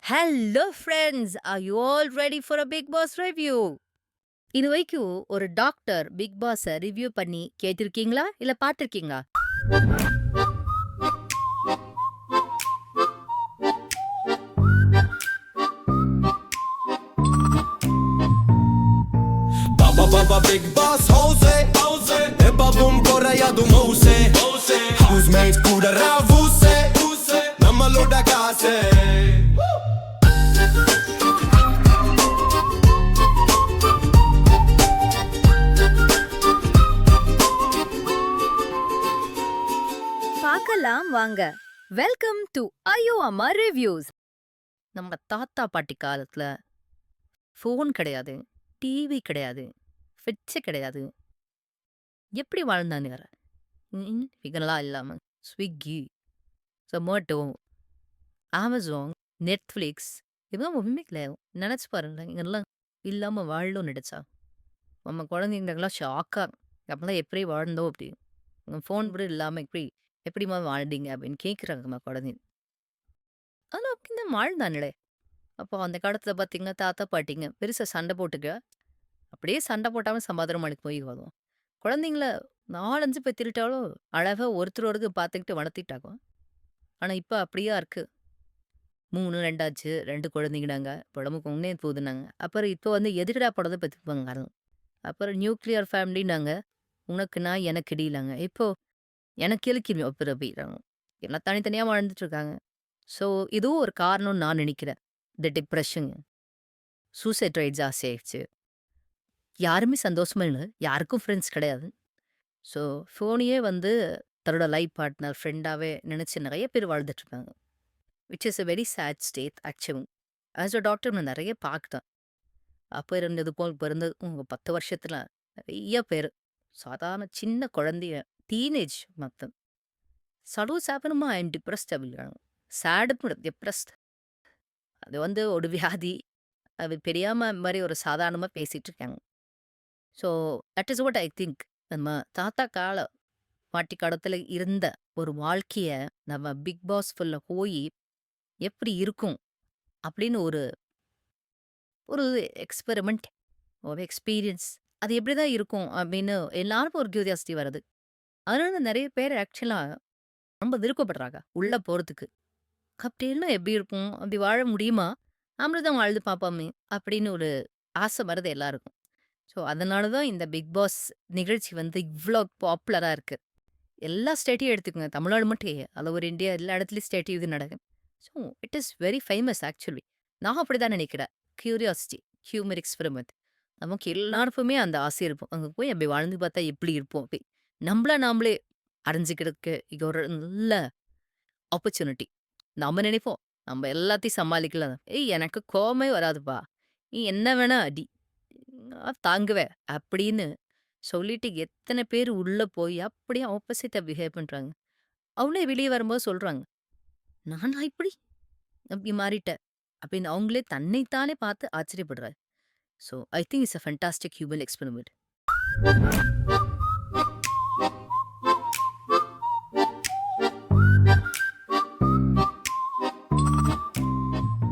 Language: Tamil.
Hello, friends. Are you all ready for a Big Boss review? இது வரைக்கும் ஒரு டாக்டர் பிக் பாஸை ரிவ்யூ பண்ணி கேட்டிருக்கீங்களா இல்ல பார்த்திருக்கீங்களா? Baba big boss Jose Ebba bum koraya du Mose Housemates kuda ravuse Namma loda kase பார்க்கலாம் வாங்க. வெல்கம் டு ஐயோ அம்மா ரிவ்யூஸ். நம்ம தாத்தா பாட்டி காலத்துல ஃபோன் கிடையாது, டிவி கிடையாது, ஃபிட்ஸ் கிடையாது. எப்படி வாழ்ந்தாங்க வேற? இதெல்லாம் இல்லாம ஸ்விக்கி, சொமேட்டோ, அமேசான், நெட்ஃப்ளிக்ஸ் இதெல்லாம் ஒண்ணுமே கிடையாது. நினைச்சு பாருங்களேன், இதெல்லாம் இல்லாம வாழணும்னு நினைச்சா நம்ம குழந்தைங்களுக்கெல்லாம் ஷாக்கா அப்பெல்லாம் எப்படி வாழ்ந்தோம் அப்படி ஃபோன் கூட இல்லாம எப்படிம்மா வாழ்ந்தீங்க அப்படின்னு கேட்குறாங்கம்மா குழந்தைங்க. ஆனால் அப்படி தான் வாழ்ந்தானுங்களே. அப்போ அந்த காலத்துல பார்த்தீங்கன்னா தாத்தா பாட்டிங்க பெருசா சண்டை போட்டுக்க அப்படியே சண்டை போட்டாம சமாதானமானுக்கு போய் வரும். குழந்தைங்கள 4, 5 பேர் திருட்டாலும் அழகா ஒருத்தர் பார்த்துக்கிட்டு வளர்த்திட்டாங்க. ஆனா இப்ப அப்படியா இருக்கு. 3, 2 ஆச்சு. 2 குழந்தைங்கனாங்க. உடம்புக்கு முன்னே போகுதுன்னாங்க. அப்புறம் இப்போ வந்து எதுக்குடா படத்தை பெத்துப்பாங்க. அப்புறம் நியூக்ளியர் ஃபேமிலினாங்க. உனக்கு நான் எனக்கு இடையிலாங்க. இப்போ எனக்கு எதுக்கு அப்புறம் அப்படிங்கிறாங்க. எல்லாம் தனித்தனியா வாழ்ந்துட்டு இருக்காங்க. ஸோ இதுவும் ஒரு காரணம்னு நான் நினைக்கிறேன். இந்த டிப்ரெஷன், சூசைட் ரைட்ஸ் ஆசையாயிடுச்சு. யாருமே சந்தோஷமா இல்லை. யாருக்கும் ஃப்ரெண்ட்ஸ் கிடையாது. ஸோ ஃபோனையே வந்து தன்னோட லைஃப் பார்ட்னர், ஃப்ரெண்டாவே நினைச்சு நிறைய பேர் வாழ்ந்துட்டு இருக்காங்க. Which is a very sad state actually. As a doctor நான் நிறைய பார்த்துட்டேன். அப்போ இருந்தது போல் இப்போ இருந்தது உங்க 10 வருஷத்துல நிறைய பேர் சாதாரண சின்ன குழந்தைய டீனேஜ் மொத்தம் சடவு சாப்பிடணுமா ஐம் டிப்ரெஸ்ட் அப்படிங்கிறாங்க. சேடு டிப்ரெஸ்ட் அது வந்து ஒரு வியாதி. அது தெரியாம இந்த மாதிரி ஒரு சாதாரணமா பேசிட்டு இருக்காங்க. So that is what I think. நம்ம தாத்தா கால பாட்டி காலத்துல இருந்த ஒரு வாழ்க்கைய நம்ம பிக் பாஸ் ஃபுல்ல போய் எப்படி இருக்கும் அப்படின்னு ஒரு ஒரு எக்ஸ்பெரிமெண்ட், ஒரு எக்ஸ்பீரியன்ஸ் அது எப்படிதான் இருக்கும் அப்படின்னு எல்லாருக்கும் ஒரு கியூரியாசிட்டி வருது. அதனால நிறைய பேர் ஆக்சுவலா ரொம்ப விருப்பப்படுறாங்க உள்ள போறதுக்கு. அப்படின்னா எப்படி இருக்கும்? அப்படி வாழ முடியுமா? நம்மளும் தான் வாழ்ந்து பார்ப்போமே அப்படின்னு ஒரு ஆசை வருது எல்லாருக்கும். ஸோ அதனால தான் இந்த பிக் பாஸ் நிகழ்ச்சி வந்து இவ்வளோ பாப்புலரா இருக்கு. எல்லா ஸ்டேட்டையும் எடுத்துக்கோங்க. தமிழ்நாடு மட்டும் ஆல் ஓவர் இந்தியா எல்லா இடத்துலயும் ஸ்டேட்டையும் இது நடக்கும். So it is very famous actually. நான் அப்படிதான் நினைக்கிறேன். Curiosity, humour experiment. நமக்கு எல்லாருக்குமே அந்த ஆசை இருக்கும். அங்கே போய் அப்படி வாழ்ந்து பார்த்தா எப்படி இருப்போம் அப்படி. நம்மள நாமளே அறிஞ்சுக்கிறதுக்கு இது ஒரு நல்ல ஆப்பர்ச்சுனிட்டி. நம்ம நினைப்போம், நம்ம எல்லாத்தையும் சமாளிக்கலாம். ஏய் எனக்கு கோவமே வராதுப்பா. நீ என்ன வேணா அடி. நான் தாங்குவேன் அப்படின்னு சொல்லிட்டு எத்தனை பேர் உள்ள போய் அப்படியே ஆப்போசிட்டா பிஹேவ் பண்றாங்க. அவங்களே வெளியே வரும்போது சொல்றாங்க, நானா இப்படி அப்படி மாறிட்டேன் அப்படின்னு அவங்களே தன்னைத்தானே பார்த்து ஆச்சரியப்படுறாங்க. So I think it's a fantastic human experiment.